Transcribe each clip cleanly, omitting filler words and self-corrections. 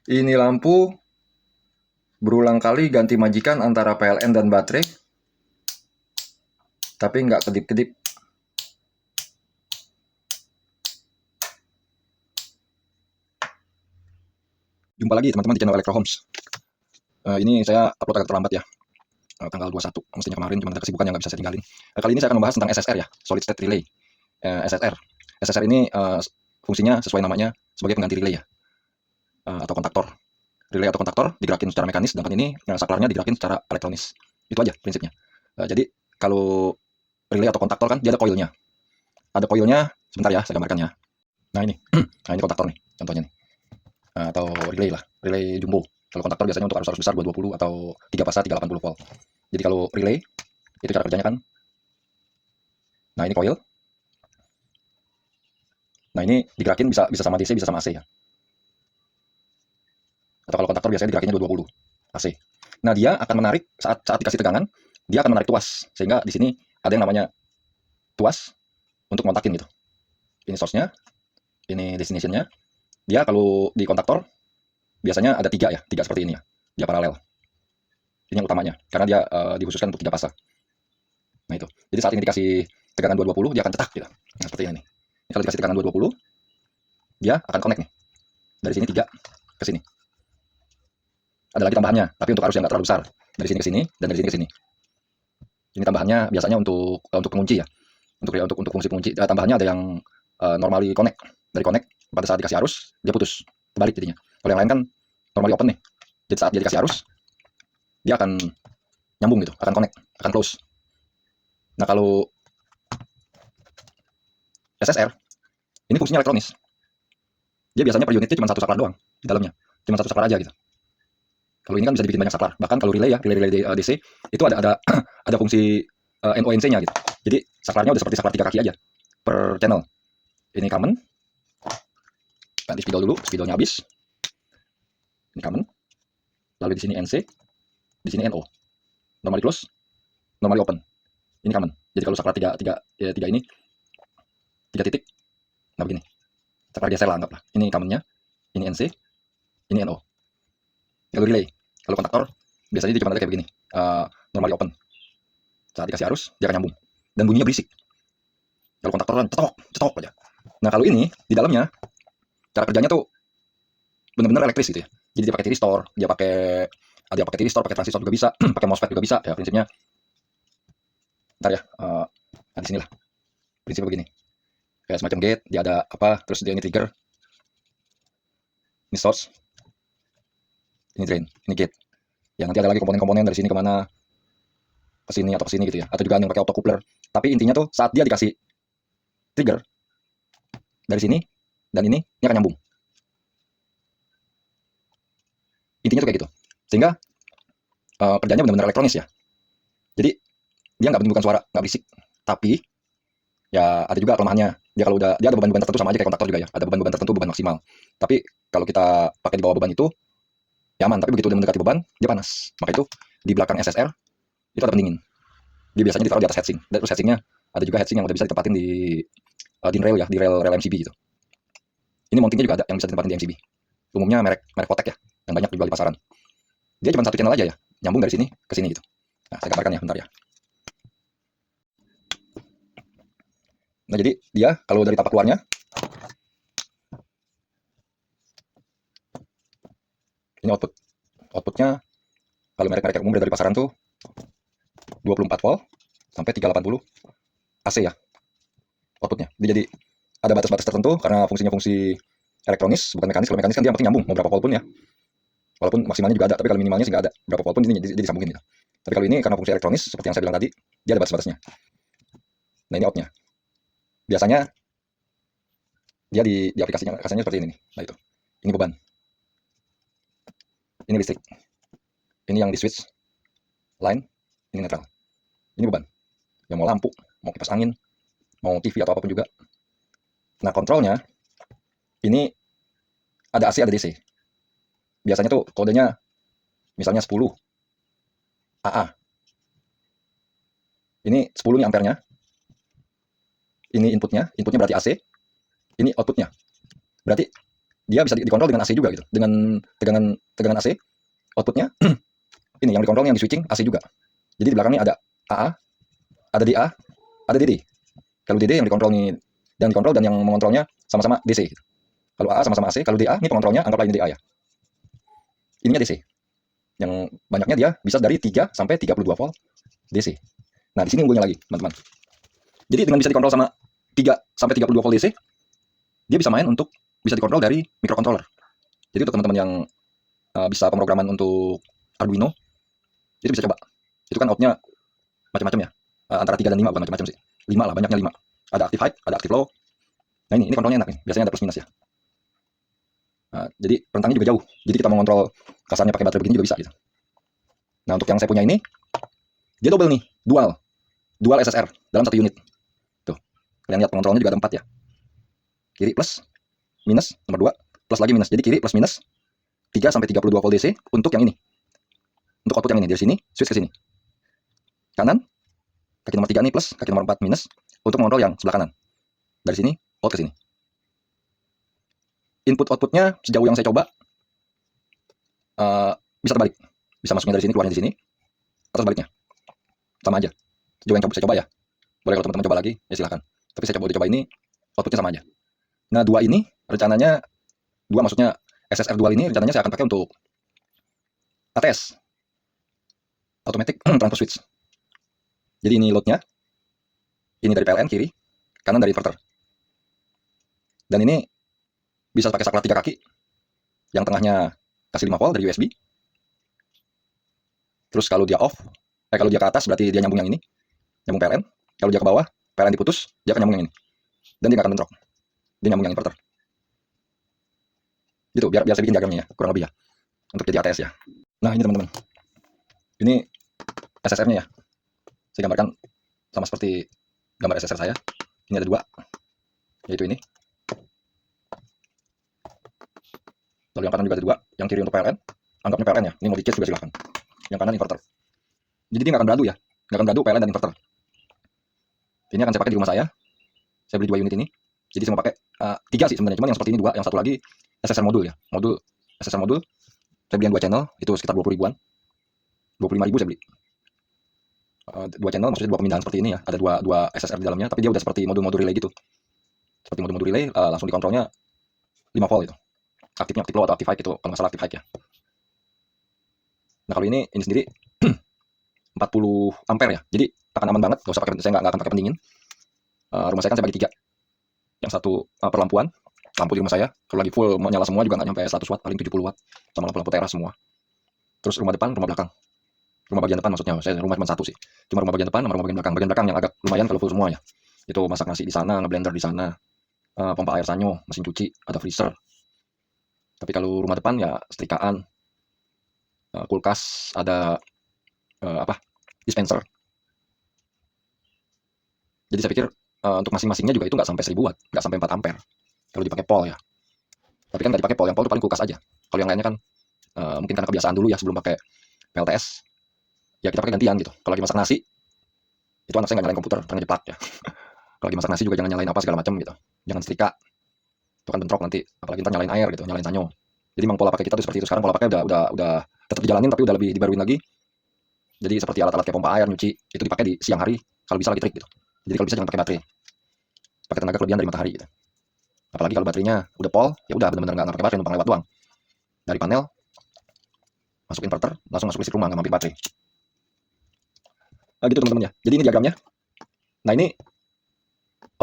Ini lampu berulang kali ganti majikan antara PLN dan baterai, tapi nggak kedip-kedip. Jumpa lagi teman-teman di channel Electro Homes. Ini saya upload agak terlambat ya, tanggal 21. Mestinya kemarin, cuma ada kesibukan yang nggak bisa saya tinggalin. Kali ini saya akan membahas tentang SSR ya, Solid State Relay. SSR. SSR ini fungsinya sesuai namanya sebagai pengganti relay ya, atau kontaktor. Relay atau kontaktor digerakin secara mekanis, sedangkan ini saklarnya digerakin secara elektronis. Itu aja prinsipnya. Jadi kalau relay atau kontaktor kan dia ada koilnya. Ada koilnya, sebentar ya saya gambarkan ya. Nah ini, nah ini kontaktor nih contohnya nih. Atau relay lah, relay jumbo. Kalau kontaktor biasanya untuk arus besar 220 atau 3 fasa 380 volt. Jadi kalau relay itu cara kerjanya kan. Nah ini coil. Nah ini digerakin bisa sama DC bisa sama AC ya. Atau kalau kontaktor biasanya digerakinnya 220 AC. Nah dia akan menarik saat dikasih tegangan, dia akan menarik tuas, sehingga di sini ada yang namanya tuas untuk kontakin gitu. Ini source-nya, ini destination-nya. Dia kalau di kontaktor biasanya ada tiga ya, tiga seperti ini ya, dia paralel. Ini yang utamanya, karena dia dikhususkan untuk 3 fasa. Nah itu, jadi saat ini dikasih tegangan 220 dia akan cetak gitu. Nah seperti ini nih. Ini kalau dikasih tegangan 220 dia akan connect nih. Dari sini 3 ke sini. Ada lagi tambahannya, tapi untuk arus yang nggak terlalu besar. Dari sini ke sini dan dari sini ke sini. Ini tambahannya biasanya untuk pengunci ya. Untuk fungsi pengunci. Tambahannya ada yang normally connect. Dari connect pada saat dikasih arus dia putus, terbalik jadinya. Kalau yang lain kan normally open nih. Jadi saat dia dikasih arus dia akan nyambung gitu, akan connect, akan close. Nah kalau SSR ini fungsinya elektronis. Dia biasanya per unitnya cuma satu saklar doang di dalamnya, cuma satu saklar aja gitu. Kalau ini kan bisa dibikin banyak saklar. Bahkan kalau relay ya, relay DC itu ada ada fungsi NONC-nya gitu. Jadi saklarnya udah seperti saklar 3 kaki aja per channel. Ini common. Ganti spidol dulu, spidolnya habis. Ini common. Lalu di sini NC, di sini NO. Normally close, normally open. Ini common. Jadi kalau saklar 3 ini 3 titik, nah begini. Saklar geser lah anggaplah. Ini commonnya, ini NC, ini NO. Kalau relay, kalau kontaktor biasanya dia cuma ada kayak begini. Normally open. Saat dikasih arus dia akan nyambung dan bunyinya berisik. Kalau kontaktor kan cetok cetok aja. Nah kalau ini di dalamnya cara kerjanya tuh benar-benar elektris gitu ya. Jadi dia pakai tiristor, dia pakai tiristor, pakai transistor juga bisa, pakai MOSFET juga bisa ya prinsipnya. Ntar ya, nah di sinilah prinsipnya begini. Kayak semacam gate, dia ada apa, terus dia ini trigger, ini source, ini drain, ini gate. Ya nanti ada lagi komponen-komponen dari sini kemana, ke sini atau ke sini gitu ya. Atau juga ada yang pakai autocoupler. Tapi intinya tuh saat dia dikasih trigger dari sini dan ini akan nyambung. Intinya tuh kayak gitu. Sehingga kerjanya benar-benar elektronis ya. Jadi dia nggak menimbulkan suara, nggak berisik. Tapi ya ada juga kelemahannya. Dia ada beban-beban tertentu sama aja kayak kontaktor juga ya. Ada beban-beban tertentu, beban maksimal. Tapi kalau kita pakai di bawah beban itu ya aman. Tapi begitu udah mendekati beban, dia panas. Maka itu di belakang SSR itu ada pendingin. Dia biasanya ditaruh di atas heatsink. Dan terus heatsinknya ada juga heatsink yang udah bisa ditempatin di rail ya, di rel MCB gitu. Ini mountingnya juga ada yang bisa ditempatin di MCB. Umumnya merek Kotek ya, yang banyak dijual di pasaran. Dia cuma satu channel aja ya, nyambung dari sini ke sini gitu. Nah, saya gambarkan ya, bentar ya. Nah, jadi dia kalau dari tapak luarnya, ini outputnya kalau merek-merek umum dari pasaran tuh 24 volt sampai 380 AC ya outputnya. Jadi ada batas-batas tertentu karena fungsinya fungsi elektronis bukan mekanis. Kalau mekanis kan dia penting nyambung mau berapa volt pun ya. Walaupun maksimalnya juga ada, tapi kalau minimalnya sih nggak ada. Berapa volt pun ini jadi disambungin gitu. Tapi kalau ini karena fungsi elektronis seperti yang saya bilang tadi, dia ada batas-batasnya. Nah ini outnya. Biasanya dia di aplikasinya seperti ini nih. Nah itu. Ini beban. Ini listrik. Ini yang di switch line. Ini netral. Ini beban. Yang mau lampu, mau kipas angin, mau TV atau apapun juga. Nah kontrolnya ini ada AC ada DC. Biasanya tuh kodenya misalnya 10 AA. Ini 10 nih ampernya. Ini inputnya berarti AC. Ini outputnya. Berarti dia bisa dikontrol dengan AC juga gitu, dengan tegangan AC. Outputnya ini yang dikontrol, yang di switching AC juga. Jadi di belakang ini ada AA, ada DA, ada DD. Kalau DD yang dikontrol nih, yang dikontrol dan yang mengontrolnya sama-sama DC gitu. Kalau AA sama-sama AC, kalau DA ini pengontrolnya, anggaplah ini DA ya. Ininya DC. Yang banyaknya dia bisa dari 3 sampai 32 volt DC. Nah, di sini unggulnya lagi, teman-teman. Jadi dengan bisa dikontrol sama 3 sampai 32 volt DC, dia bisa main untuk bisa dikontrol dari microcontroller. Jadi untuk teman-teman yang bisa pemrograman untuk Arduino, itu bisa coba. Itu kan outnya macam-macam ya. Antara 3 dan 5, bukan macam-macam sih. 5 lah, banyaknya 5. Ada active high, ada active low. Nah ini kontrolnya enak nih. Biasanya ada plus minus ya. Nah, jadi rentangnya juga jauh. Jadi kita mengontrol kasarnya pakai baterai begini juga bisa gitu. Nah, untuk yang saya punya ini, dia double nih, dual SSR dalam satu unit. Tuh, kalian lihat pengontrolnya juga ada 4 ya. Kiri plus, minus, nomor 2, plus lagi minus. Jadi kiri plus minus, 3 sampai 32 volt DC untuk yang ini. Untuk output yang ini, dari sini, switch ke sini. Kanan, kaki nomor 3 nih plus, kaki nomor 4 minus, untuk mengontrol yang sebelah kanan. Dari sini, out ke sini. Input-outputnya sejauh yang saya coba, bisa terbalik. Bisa masuknya dari sini, keluarnya di sini, atau sebaliknya. Sama aja. Sejauh yang saya coba ya. Boleh kalau teman-teman coba lagi, ya silahkan. Tapi saya coba ini, outputnya sama aja. Nah, 2 ini, rencananya, 2 maksudnya SSR dual ini, rencananya saya akan pakai untuk ATS. Automatic Transfer Switch. Jadi ini loadnya, ini dari PLN kiri, kanan dari inverter. Dan ini bisa pakai saklar 3 kaki, yang tengahnya kasih 5 volt dari USB. Terus kalau dia off, kalau dia ke atas berarti dia nyambung yang ini, nyambung PLN. Kalau dia ke bawah, PLN diputus, dia akan nyambung yang ini. Dan dia nggak akan bentrok. Dia nyambung yang inverter. Gitu, biar saya bikin diagramnya ya, kurang lebih ya. Untuk jadi ATS ya. Nah ini teman-teman. Ini SSR-nya ya. Saya gambarkan sama seperti gambar SSR saya. Ini ada 2, yaitu ini. Lalu yang kanan juga ada 2, yang kiri untuk PLN. Anggapnya PLN ya, ini mau di-case juga silahkan. Yang kanan inverter. Jadi dia nggak akan beradu ya, nggak akan beradu PLN dan inverter. Ini akan saya pakai di rumah saya. Saya beli 2 unit ini. Jadi saya mau pakai 3 sih sebenarnya, cuman yang seperti ini 2, yang satu lagi SSR modul ya. SSR modul. Saya beli yang 2 channel, itu sekitar 20 ribuan. 25 ribu saya beli. 2 channel maksudnya 2 pemindahan seperti ini ya. Ada 2 SSR di dalamnya, tapi dia udah seperti modul-modul relay gitu. Seperti modul-modul relay, langsung dikontrolnya 5 volt itu. Aktifnya aktif low atau aktif high itu, kalau nggak salah aktif high ya. Nah kalau ini sendiri 40 ampere ya. Jadi akan aman banget, nggak usah pakai, saya nggak akan pakai pendingin. Rumah saya kan saya bagi 3. Yang satu perlampuan, lampu di rumah saya kalau lagi full menyala semua juga nggak nyampe 100 watt, paling 70 watt, sama lampu-lampu teras semua. Terus rumah depan, rumah belakang. Rumah bagian depan maksudnya, saya rumah cuma 1 sih. Cuma rumah bagian depan sama rumah bagian belakang. Bagian belakang yang agak lumayan kalau full semua ya. Itu masak nasi di sana, ngeblender di sana, pompa air sanyo, mesin cuci, ada freezer. Tapi kalau rumah depan ya setrikaan, kulkas, ada dispenser. Jadi saya pikir untuk masing-masingnya juga itu nggak sampai 1000 watt, nggak sampai 4 ampere kalau dipakai pol ya. Tapi kan nggak dipakai pol, yang pol itu paling kulkas aja. Kalau yang lainnya kan mungkin karena kebiasaan dulu ya sebelum pakai PLTS, ya kita pakai gantian gitu. Kalau lagi masak nasi, itu anak saya nggak nyalain komputer karena jeplak ya. Kalau lagi masak nasi juga jangan nyalain apa segala macam gitu. Jangan setrika, itu kan bentrok nanti. Apalagi ntar nyalain air gitu, nyalain sanyo. Jadi memang pola pakai kita tuh seperti itu. Sekarang pola pakai udah tetap dijalanin tapi udah lebih dibaruin lagi. Jadi seperti alat-alat kayak pompa air, nyuci, itu dipakai di siang hari, kalau bisa lagi trik gitu. Jadi kalau bisa jangan pakai baterai. Pakai tenaga kelebihan dari matahari gitu. Apalagi kalau baterainya udah pol, ya udah benar-benar nggak pakai baterai, numpang lewat doang. Dari panel masuk inverter, langsung masuk listrik rumah, nggak mampir baterai. Nah, gitu teman-teman ya. Jadi ini diagramnya. Nah ini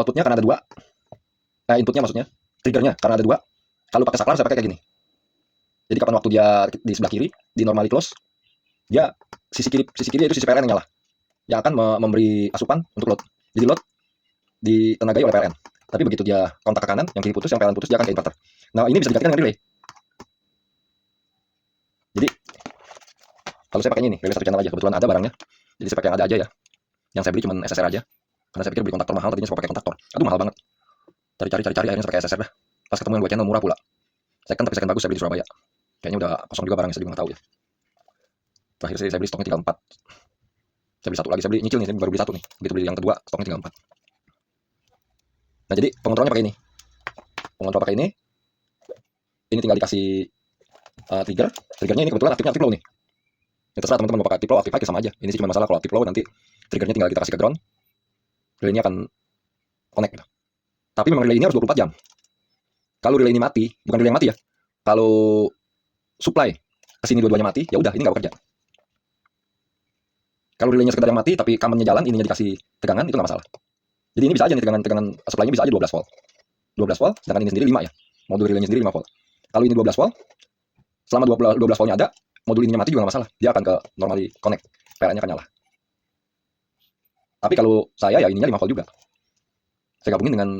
outputnya karena ada 2. Inputnya maksudnya, triggernya karena ada 2. Kalau pakai saklar saya pakai kayak gini. Jadi kapan waktu dia di sebelah kiri, di normally close, dia sisi kiri itu sisi PLN yang nyala. Yang akan memberi asupan untuk load. Jadi load ditenagai oleh PLN. Tapi begitu dia kontak ke kanan, yang kiri putus, yang PLN putus, dia akan ke inverter. Nah ini bisa digantikan dengan relay. Jadi kalau saya pakai ini, relay 1 channel aja, kebetulan ada barangnya. Jadi saya pakai yang ada aja ya. Yang saya beli cuma SSR aja. Karena saya pikir beli kontaktor mahal, tadinya saya pakai kontaktor. Aduh mahal banget. Cari akhirnya saya pakai SSR dah. Pas ketemu yang 2 channel murah pula. Tapi second bagus saya beli di Surabaya. Kayaknya udah kosong juga barangnya, saya juga nggak tahu ya. Terakhir saya beli stoknya tinggal 4. Saya beli 1 lagi, saya beli nyicil nih, saya baru beli 1 nih. Begitu beli yang kedua, stoknya tinggal 4. Nah jadi pengontrolnya pakai ini. Pengontrol pakai ini. ini tinggal dikasih triggernya ini kebetulan aktifnya aktif low nih. Ya, terserah teman-teman mau pakai aktif low, aktif high sama aja. Ini sih cuma masalah kalau aktif low nanti triggernya tinggal kita kasih ke ground, relay ini akan connect gitu. Tapi memang relay ini harus 24 jam. Kalau relay ini mati, bukan relay yang mati ya. Kalau supply kesini dua-duanya mati, ya udah ini nggak bekerja. Kalau relaynya sekedar yang mati tapi common-nya jalan, ininya dikasih tegangan, itu nggak masalah. Jadi ini bisa aja nih tegangan supply-nya bisa aja 12 volt. 12 volt, sedangkan ini sendiri 5 ya. Modul relaynya sendiri 5 volt. Kalau ini 12 volt, selama 12 voltnya ada, modul ininya mati juga nggak masalah. Dia akan ke normally connect, PLN-nya akan nyala. Tapi kalau saya ya ininya 5 volt juga. Saya gabungin dengan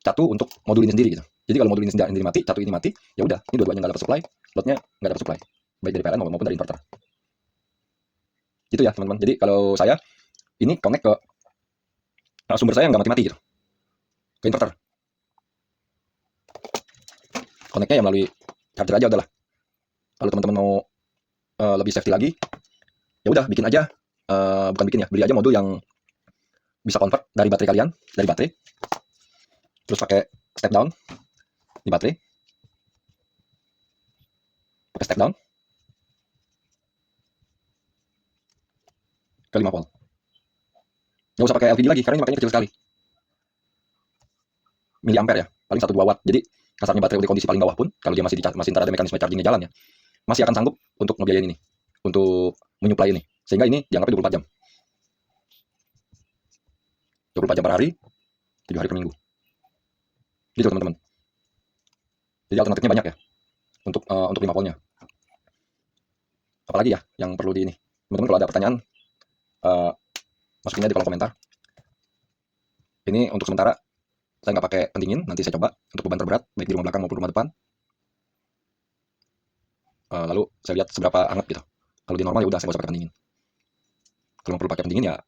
catu untuk modul ini sendiri gitu. Jadi kalau modul ini sendiri mati, catu ini mati, ya udah, ini dua-duanya nggak dapat supply, slotnya nggak dapat supply, baik dari PLN maupun dari inverter. Gitu ya teman-teman. Jadi kalau saya ini connect ke sumber saya nggak mati-mati gitu, ke inverter. Connectnya ya melalui charger aja udahlah. Kalau teman-teman mau lebih safety lagi, ya udah bikin aja, bukan bikin ya, beli aja modul yang bisa convert dari baterai kalian, dari baterai, terus pakai step down di baterai, pakai step down ke 5 volt. Nggak usah pakai LVD lagi karena ini makanya kecil sekali, miliampere ya, paling 1-2 watt. Jadi kasarnya baterai di kondisi paling bawah pun, kalau dia masih ntar ada mekanisme chargingnya jalan ya, masih akan sanggup untuk ngebiayain ini, untuk menyuplai ini, sehingga ini dianggapnya 24 jam. 24 jam per hari, 7 hari per minggu. Gitu teman-teman. Jadi alternatifnya banyak ya untuk 5 voltnya. Apalagi ya yang perlu di ini. Teman-teman kalau ada pertanyaan, masukin aja di kolom komentar. Ini untuk sementara saya nggak pakai pendingin, nanti saya coba untuk beban terberat baik di rumah belakang maupun rumah depan. Lalu saya lihat seberapa hangat gitu. Kalau di normal ya udah saya nggak usah pakai pendingin. Kalau perlu pakai pendingin ya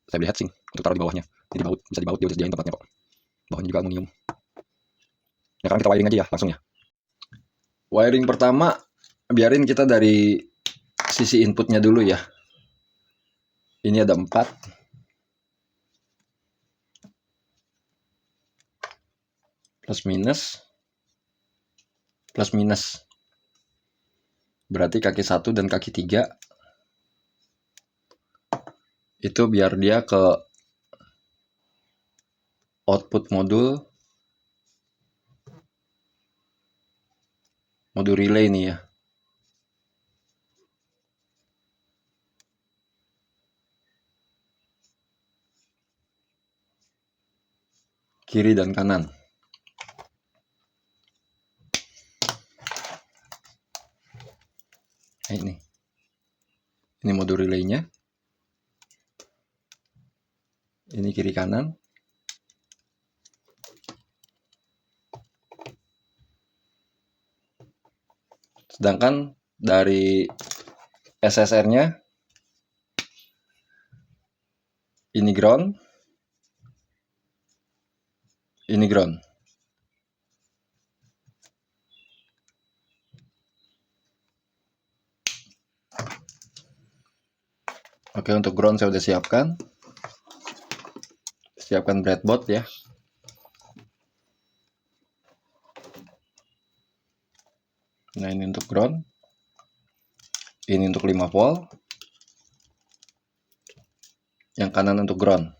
saya beli heatsink untuk taruh di bawahnya. Jadi baut, bisa dibaut, dia udah sediain tempatnya kok. Bawahnya juga aluminium. Ya sekarang kita wiring aja ya langsung ya. Wiring pertama biarin kita dari sisi inputnya dulu ya. Ini ada 4. Plus minus. Berarti kaki 1 dan kaki 3 itu biar dia ke output modul relay nih ya. Kiri dan kanan. Nah, ini modul relaynya. Ini kiri kanan. Sedangkan dari SSR-nya ini ground. Ini ground. Oke, untuk ground saya udah siapkan. Siapkan breadboard ya. Nah, ini untuk ground. Ini untuk 5 volt. Yang kanan untuk ground.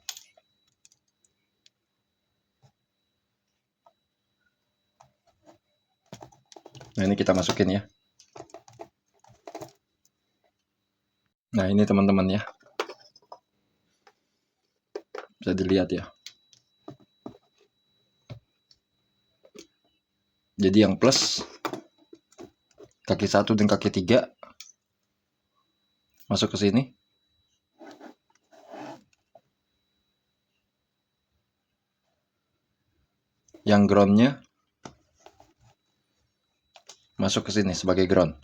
Nah, ini kita masukin ya. Nah, ini teman-teman ya. Bisa dilihat ya. Jadi yang plus kaki 1 dan kaki 3 masuk ke sini. Yang groundnya masuk ke sini sebagai ground.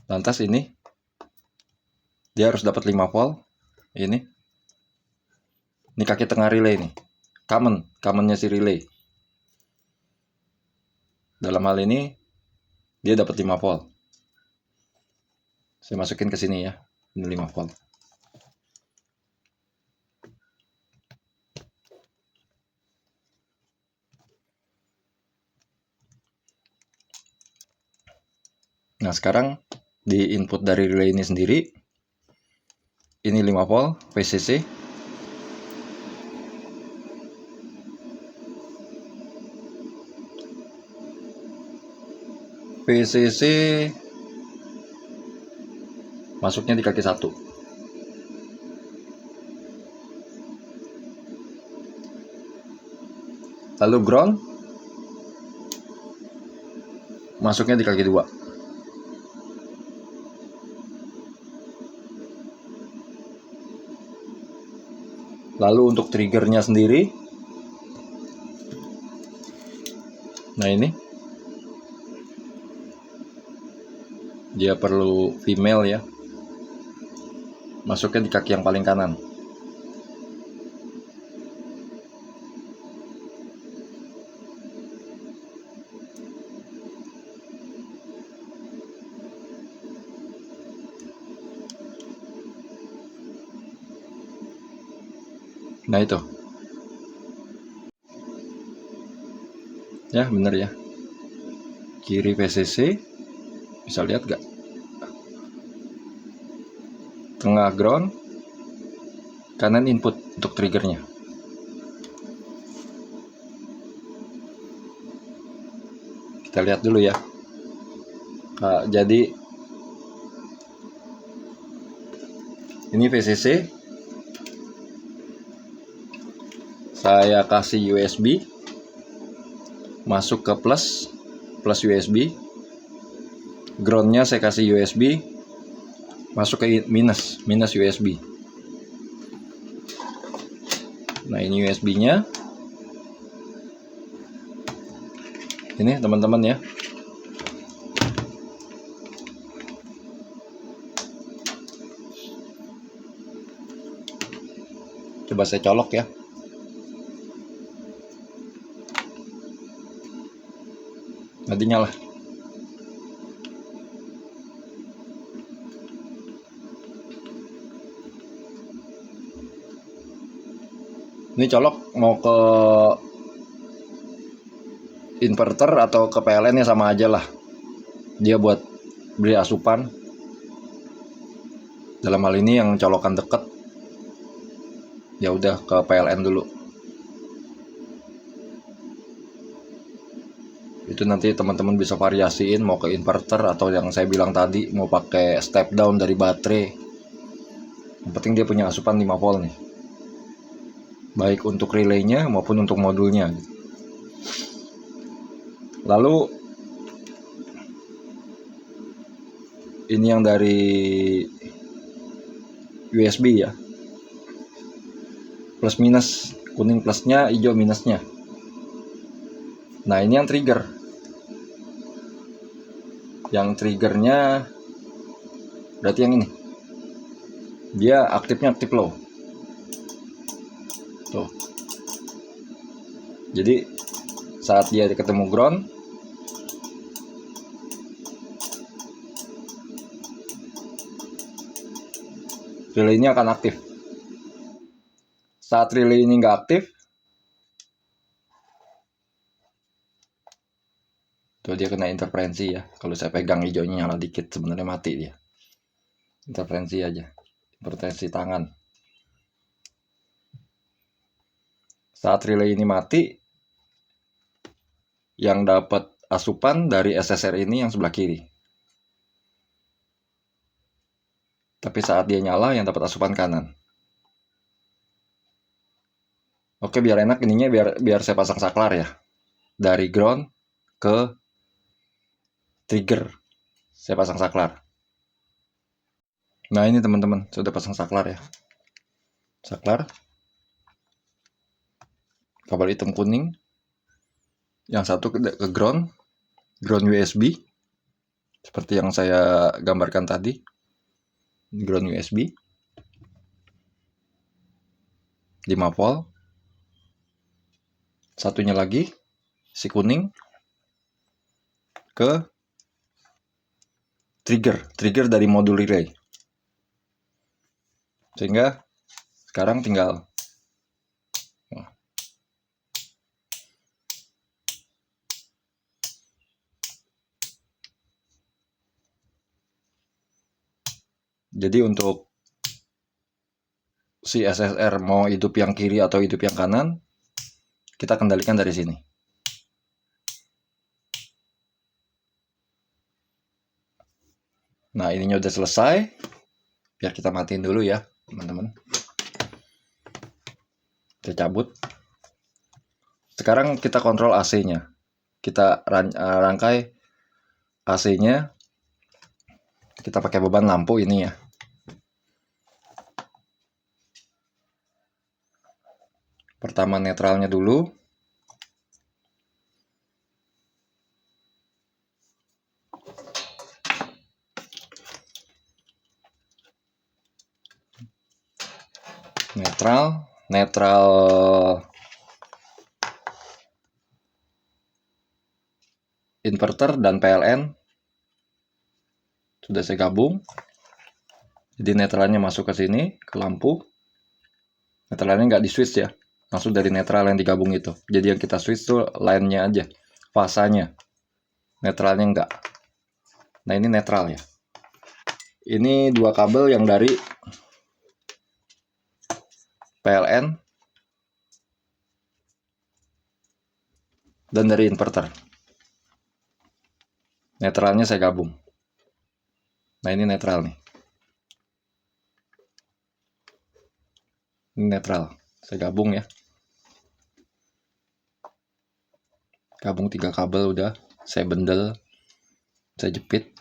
Lantas ini dia harus dapat 5 volt. Ini kaki tengah relay nih. Commonnya si relay. Dalam hal ini dia dapat 5 volt. Saya masukin ke sini ya. Ini 5 volt. Nah, sekarang di input dari relay ini sendiri, ini 5 volt VCC. VCC masuknya di kaki 1. Lalu ground masuknya di kaki 2. Lalu untuk triggernya sendiri, nah ini dia perlu female ya, masuknya di kaki yang paling kanan. Nah itu ya, bener ya, kiri VCC, bisa lihat gak, tengah ground, kanan input untuk triggernya. Kita lihat dulu ya. Nah, jadi ini VCC, saya kasih USB masuk ke plus USB, groundnya saya kasih USB masuk ke minus USB. Nah, ini USB-nya. Ini teman-teman ya. Coba saya colok ya. Nanti nyala. Ini colok mau ke inverter atau ke PLN ya sama aja lah. Dia buat beri asupan. Dalam hal ini yang colokan deket, ya udah ke PLN dulu. Itu nanti teman-teman bisa variasiin mau ke inverter atau yang saya bilang tadi mau pakai step down dari baterai. Yang penting dia punya asupan 5 volt nih. Baik untuk relaynya maupun untuk modulnya. Lalu ini yang dari USB ya. Plus minus, kuning plusnya, hijau minusnya. Nah, ini yang trigger. Yang triggernya berarti yang ini. Dia aktifnya aktif low. Tuh. Jadi saat dia ketemu ground, relay ini akan aktif. Saat relay ini nggak aktif, tuh dia kena interferensi ya. Kalau saya pegang hijaunya nyala dikit, sebenarnya mati dia. Interferensi aja, interferensi tangan. Saat relay ini mati, yang dapat asupan dari SSR ini yang sebelah kiri. Tapi saat dia nyala, yang dapat asupan kanan. Oke, biar enak ininya, biar saya pasang saklar ya. Dari ground ke trigger, saya pasang saklar. Nah, ini teman-teman, sudah pasang saklar ya. Saklar, kabel hitam kuning. Yang satu ke ground USB. Seperti yang saya gambarkan tadi. Ground USB. 5 volt. Satunya lagi, si kuning, ke trigger dari modul relay. Sehingga sekarang tinggal Jadi untuk si SSR mau hidup yang kiri atau hidup yang kanan, kita kendalikan dari sini. Nah, ininya udah selesai. Biar kita matiin dulu ya, teman-teman. Kita cabut. Sekarang kita kontrol AC-nya. Kita rangkai AC-nya. Kita pakai beban lampu ini ya. Pertama netralnya dulu. Netral inverter dan PLN sudah saya gabung. Jadi netralnya masuk ke sini, ke lampu. Netralnya nggak di switch ya, langsung dari netral yang digabung itu. Jadi yang kita switch tuh line-nya aja, fasanya. Netralnya enggak. Nah, ini netral ya. Ini dua kabel yang dari PLN dan dari inverter. Netralnya saya gabung. Nah, ini netral nih. Ini netral. Saya gabung ya. Gabung 3 kabel udah. Saya bendel. Saya jepit.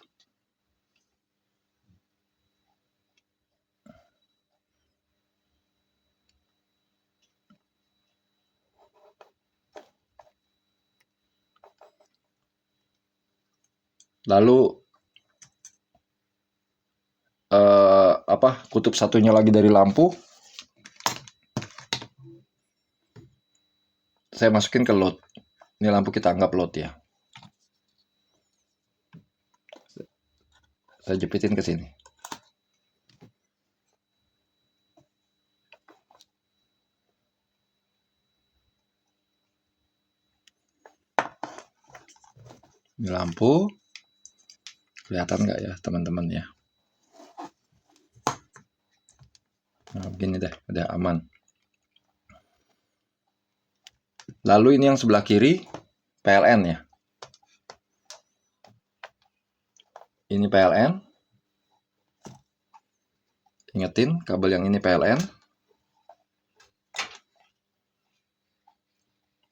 Lalu kutub satunya lagi dari lampu saya masukin ke load. Ini lampu kita anggap load ya. Saya jepitin ke sini. Ini lampu. Kelihatan nggak ya teman-teman ya? Nah, begini deh, udah aman. Lalu ini yang sebelah kiri PLN ya. Ini PLN. Ingetin kabel yang ini PLN.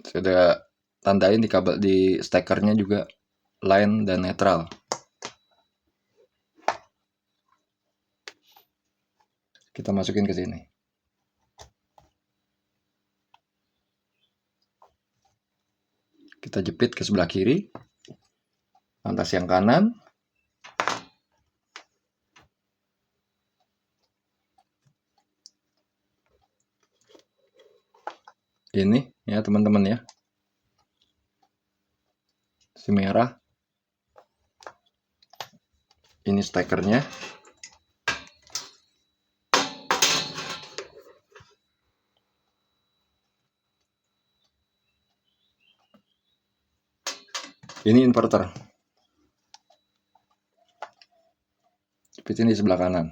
Sudah tandain di kabel di stekernya juga line dan netral. Kita masukin ke sini. Kita jepit ke sebelah kiri. Lantas yang kanan. Ini ya teman-teman ya. Si merah. Ini stekernya. Ini inverter. Jepitin di sebelah kanan.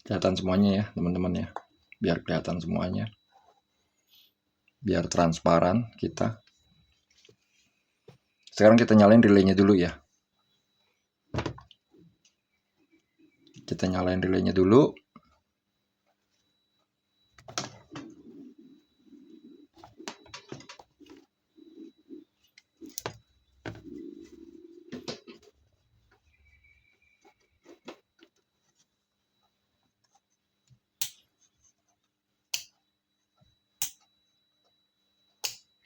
Kelihatan semuanya ya teman-teman ya. Biar kelihatan semuanya. Biar transparan kita. Sekarang kita nyalain relaynya dulu ya. Kita nyalain relaynya dulu.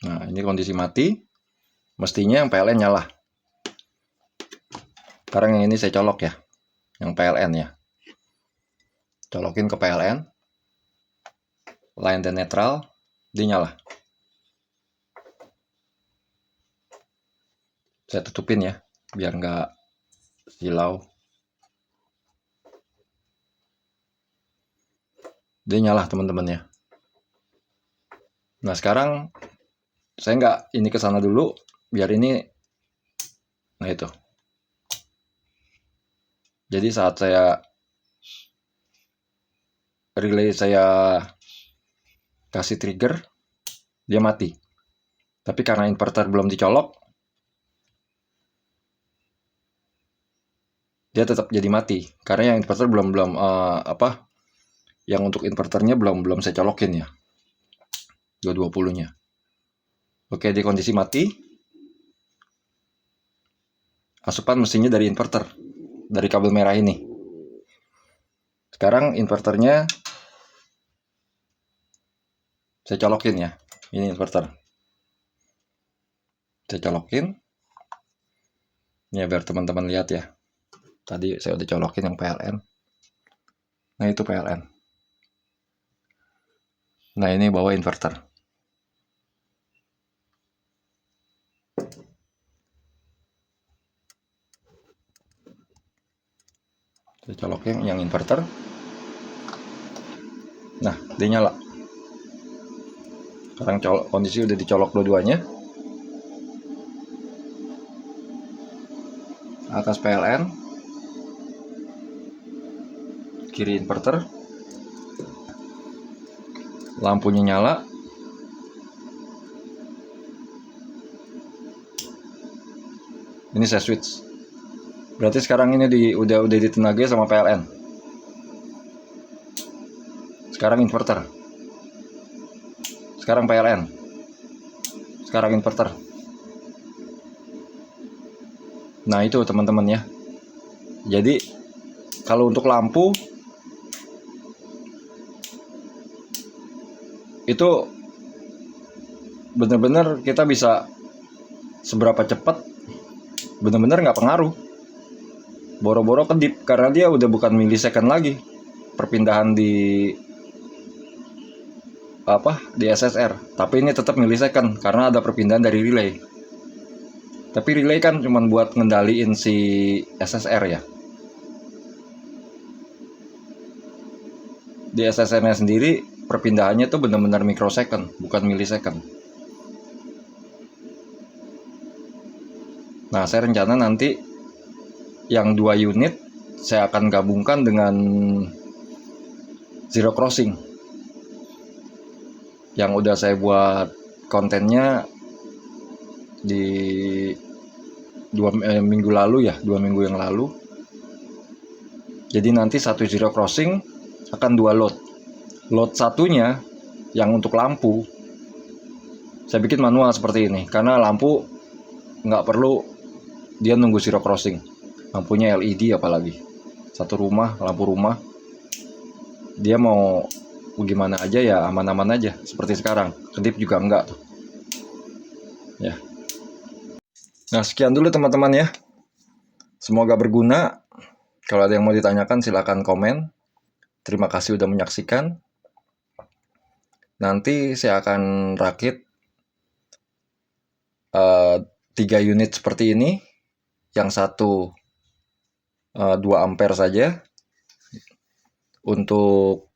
Nah, ini kondisi mati. Mestinya yang PLN nyala. Sekarang yang ini saya colok ya. Yang PLN ya. Colokin ke PLN. Line dan netral. Dia nyala. Saya tutupin ya. biar nggak silau. Dia nyala teman-teman ya. Nah sekarang saya nggak ini ke sana dulu, biar ini. Nah itu. Jadi saat relay saya kasih trigger, dia mati. Tapi karena inverter belum dicolok, dia tetap jadi mati. Karena yang inverter belum yang untuk inverternya belum saya colokin ya. 220-nya. Oke, di kondisi mati. Asupan mesinnya dari inverter, dari kabel merah ini. Sekarang inverternya saya colokin ya. Ini inverter. Saya colokin. Ya biar teman-teman lihat ya. Tadi saya udah colokin yang PLN. Nah itu PLN. Nah ini bawa inverter. Saya colokin yang inverter. Nah dia nyala. Sekarang kondisi udah dicolok dua-duanya. Atas PLN, kiri inverter, lampunya nyala. Ini saya switch. Berarti sekarang ini udah ditenagai sama PLN. Sekarang inverter. Sekarang PLN. Sekarang inverter. Nah itu teman-teman ya. Jadi kalau untuk lampu itu benar-benar kita bisa seberapa cepat, benar-benar nggak pengaruh. Boro-boro kedip karena dia udah bukan milisecond lagi perpindahan di SSR, tapi ini tetap milisecond karena ada perpindahan dari relay. Tapi relay kan cuma buat ngendaliin si SSR ya. Di SSR-nya sendiri perpindahannya tuh benar-benar microsecond, bukan millisecond. Nah, saya rencana nanti yang 2 unit saya akan gabungkan dengan zero crossing. Yang udah saya buat kontennya di 2 minggu lalu ya, 2 minggu yang lalu. Jadi nanti satu zero crossing akan 2 load. Load satunya yang untuk lampu saya bikin manual seperti ini karena lampu nggak perlu dia nunggu zero crossing. Lampunya LED apalagi. Satu rumah, lampu rumah. Dia mau gimana aja ya aman-aman aja seperti sekarang. Kedip juga enggak tuh. Ya. Nah, sekian dulu teman-teman ya. Semoga berguna. Kalau ada yang mau ditanyakan silakan komen. Terima kasih udah menyaksikan. Nanti saya akan rakit 3 unit seperti ini. Yang satu 2 ampere saja untuk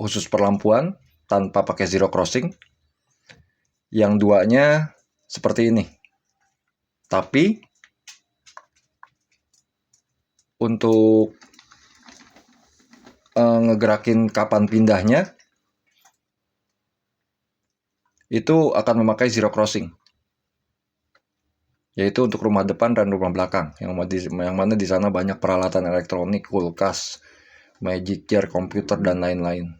khusus perlampuan tanpa pakai zero crossing. Yang duanya seperti ini, tapi untuk ngegerakin kapan pindahnya itu akan memakai zero crossing, yaitu untuk rumah depan dan rumah belakang yang mana di sana banyak peralatan elektronik, kulkas, magic jar, komputer dan lain-lain.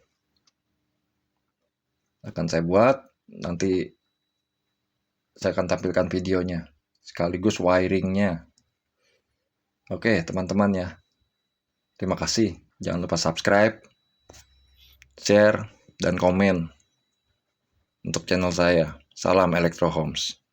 Akan saya buat, nanti saya akan tampilkan videonya sekaligus wiringnya. Oke teman-teman ya, terima kasih. Jangan lupa subscribe, share, dan komen untuk channel saya. Salam Electro Homes.